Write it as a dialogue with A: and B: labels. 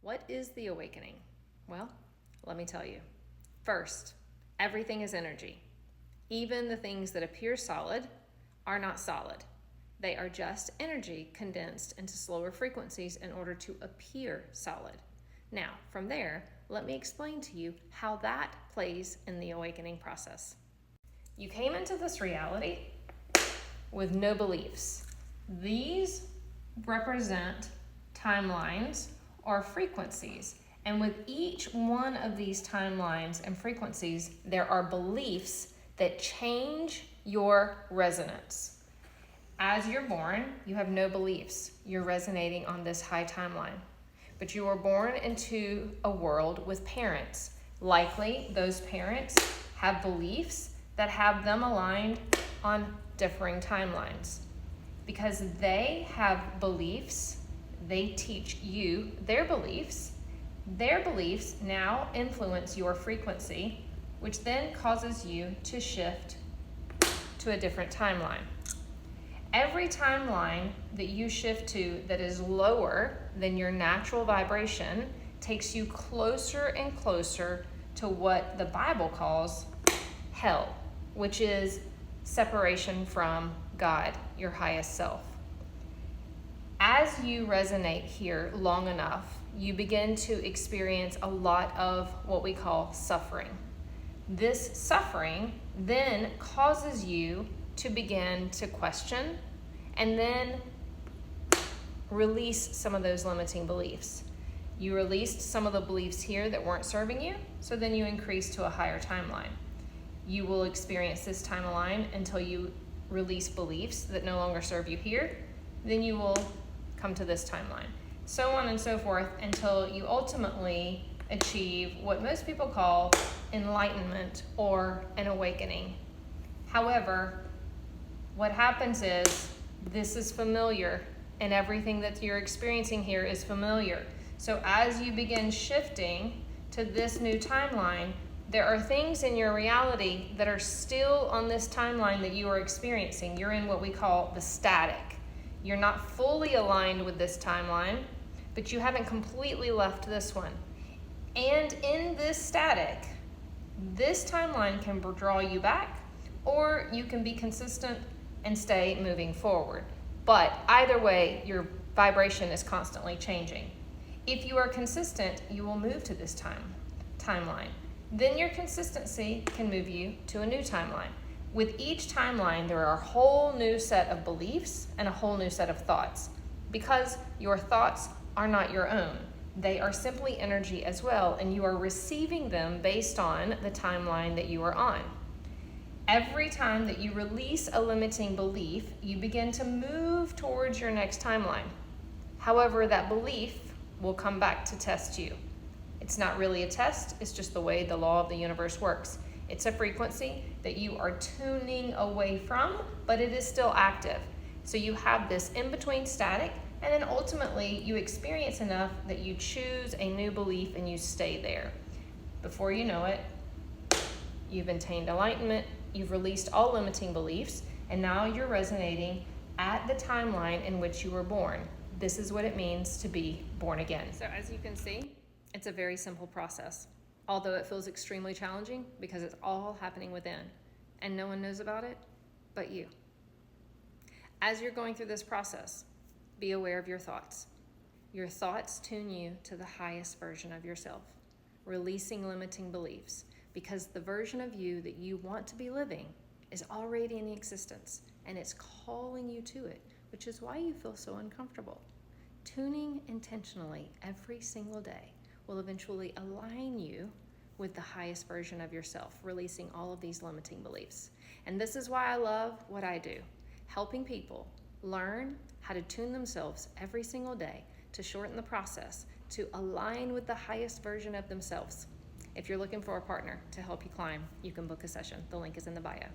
A: What is the awakening? Well, let me tell you. First, everything is energy. Even the things that appear solid are not solid. They are just energy condensed into slower frequencies in order to appear solid. Now, from there, let me explain to you how that plays in the awakening process. You came into this reality with no beliefs. These represent timelines or frequencies. And with each one of these timelines and frequencies, there are beliefs that change your resonance. As you're born, you have no beliefs. You're resonating on this high timeline. But you were born into a world with parents. Likely, those parents have beliefs that have them aligned on differing timelines. Because they have beliefs, they teach you their beliefs. Their beliefs now influence your frequency, which then causes you to shift to a different timeline. Every timeline that you shift to that is lower than your natural vibration takes you closer and closer to what the Bible calls hell, which is separation from God, your highest self. As you resonate here long enough, you begin to experience a lot of what we call suffering. This suffering then causes you to begin to question and then release some of those limiting beliefs. You released some of the beliefs here that weren't serving you, so then you increase to a higher timeline. You will experience this timeline until you release beliefs that no longer serve you here. Then you will come to this timeline. So on and so forth until you ultimately achieve what most people call enlightenment or an awakening. However, what happens is this is familiar and everything that you're experiencing here is familiar. So as you begin shifting to this new timeline, there are things in your reality that are still on this timeline that you are experiencing. You're in what we call the static. You're not fully aligned with this timeline, but you haven't completely left this one. And in this static, this timeline can draw you back, or you can be consistent and stay moving forward. But either way, your vibration is constantly changing. If you are consistent, you will move to this timeline. Then your consistency can move you to a new timeline. With each timeline, there are a whole new set of beliefs and a whole new set of thoughts, because your thoughts are not your own. They are simply energy as well, and you are receiving them based on the timeline that you are on. Every time that you release a limiting belief, you begin to move towards your next timeline. However, that belief will come back to test you. It's not really a test, it's just the way the law of the universe works. It's a frequency that you are tuning away from, but it is still active. So you have this in-between static, and then ultimately you experience enough that you choose a new belief and you stay there. Before you know it, you've attained enlightenment, you've released all limiting beliefs, and now you're resonating at the timeline in which you were born. This is what it means to be born again. So as you can see, it's a very simple process, although it feels extremely challenging because it's all happening within, and no one knows about it but you. As you're going through this process, be aware of your thoughts. Your thoughts tune you to the highest version of yourself, releasing limiting beliefs, because the version of you that you want to be living is already in existence, and it's calling you to it, which is why you feel so uncomfortable. Tuning intentionally every single day will eventually align you with the highest version of yourself, releasing all of these limiting beliefs. And this is why I love what I do, helping people learn how to tune themselves every single day to shorten the process, to align with the highest version of themselves. If you're looking for a partner to help you climb, you can book a session. The link is in the bio.